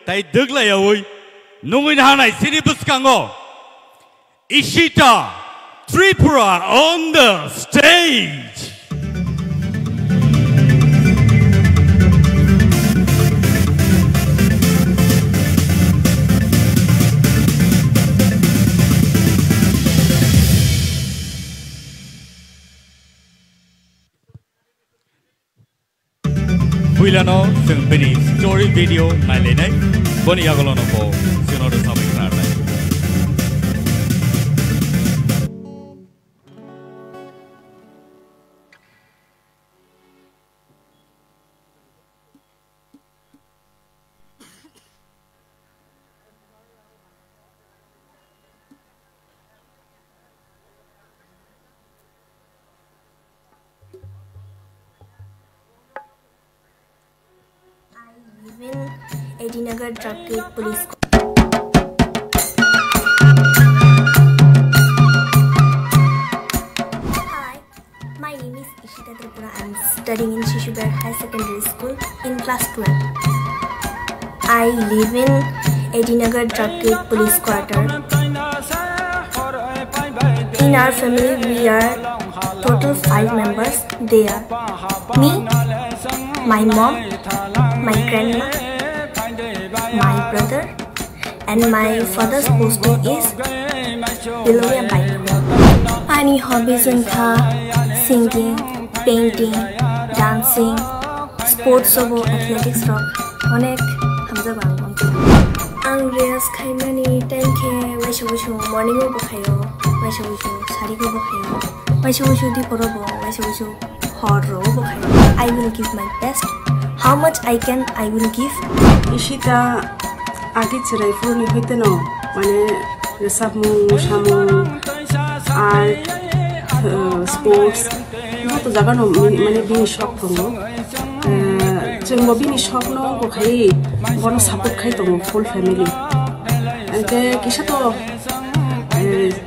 tay dược lại ơi nungin hanai sini buskango Ishita Tripura on the stage. Builano semberi story video nalenai boni agalono po sinodo sampai karena. Edinagar Drug Gate Police. Hi, my name is Ishita Tripura. I'm studying in Session-1 High Secondary School in class 12. I live in Edinagar Drug Gate Police Quarter. In our family, we are total 5 members. They are me, my mom, my grandma, my brother, and my father's posting is below a bike. Any hobbies in singing, painting, dancing, sports or athletics rock. Onek hamza bangong. Ang reels kainani time ke waishu morning go bokhayo, waishu sari go bokhayo, waishu di porobo, waishu hot ro bokhayo. I will give my best. How much I can, I will give. Ishita agi chirai funi hoite no mane resamu shamu art sports no to jaga no mane bini shop thongo jengbo bini shop no ko khai bono support khai to full family ante kisa to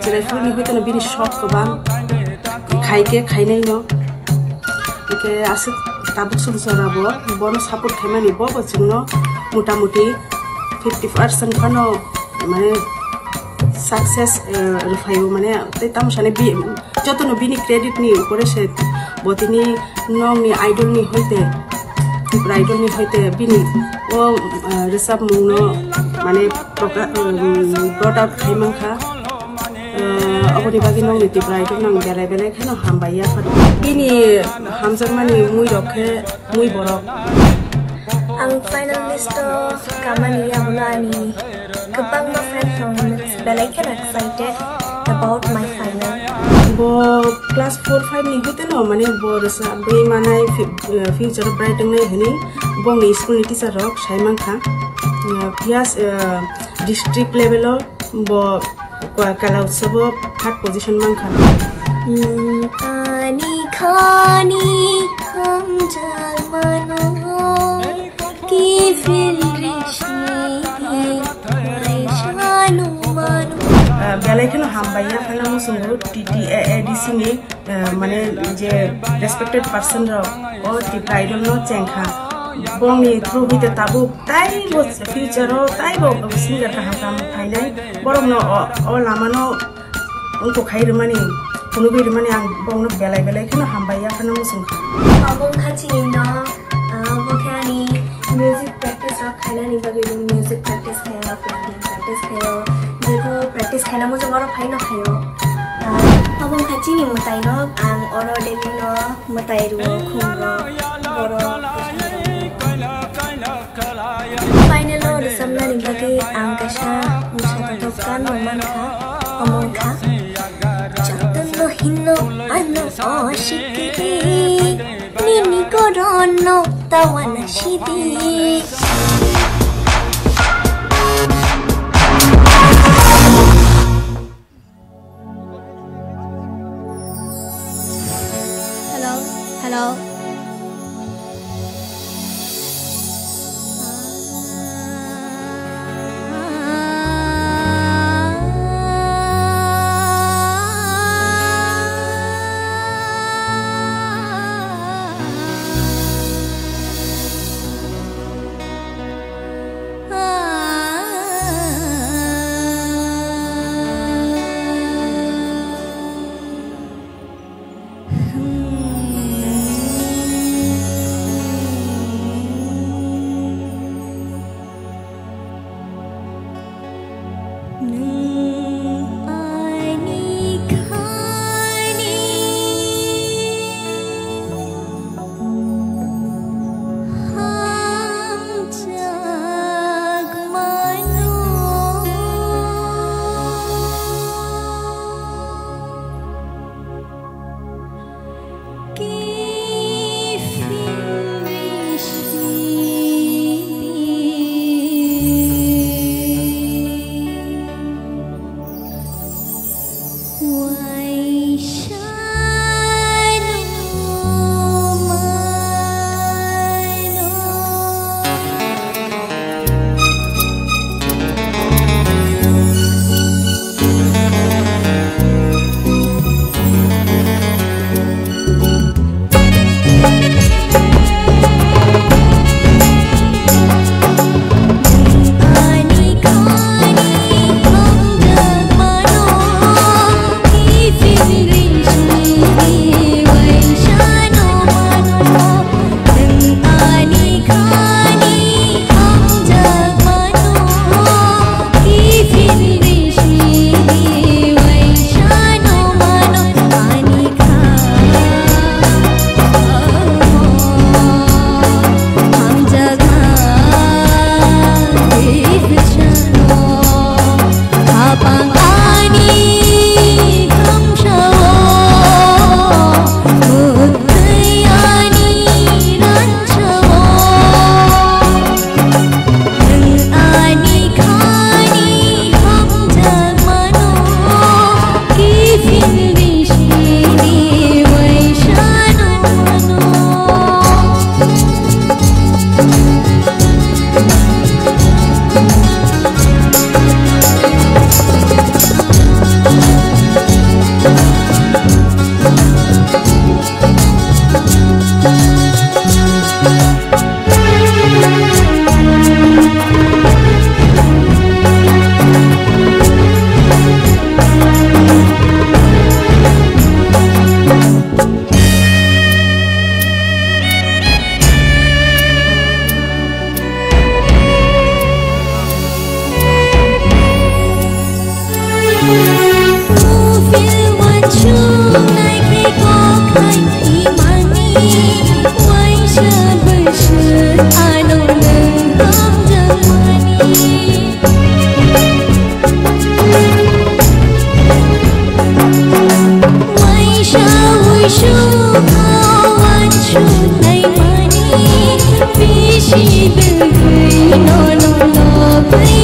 chirai funi hoite no bini shop ko ban khai ke khai nai no ke ase tabuk sumsarabo bono support khaimani bobo jingno motamuti 50% khano mane success rufaibo mane tam sane bi jotono bini credit ni kore se botini no mi idol ni hoite bini o resap muno mane brought out khaiman kha aboni bagi nong niti idol nang belai khano hambaya kha bini hamjamani mui rokhe mui borok. Ang finalist kamani abulani kapag ma friends from belai ka excited about my final. Bo class 4-5 ni hote no mane bo rasa be manai future bright ngai hani bo ni school ni teacher rok saimang kha pias district level bo kala utsabo third position mang kha ani khani khamjal mano ki fil rishni maishanu manu belai khano hambaya khana musungo TTADC ni mane je respected person ro o Tipra idol no chengkha bongni through hite tabu tai bo future ro tai bo singer ka hakam phainai borong no o lamano unko khairmani kunubi rimani ang bongno belai khano hambaya khana musungkha abong khachi no bokhani music practice ro khaina ni bagi music practice khayo painting practice khayo jeko practice khaina mo joro phaino khayo abong khachi ni mutai no ang oro deli no mutai ru khumro boro final or samna ni bagi ang kasha musha to kan no man kha among kha jatan no hinno ano oshiki nini korono tawana shidi. Hello. Bye.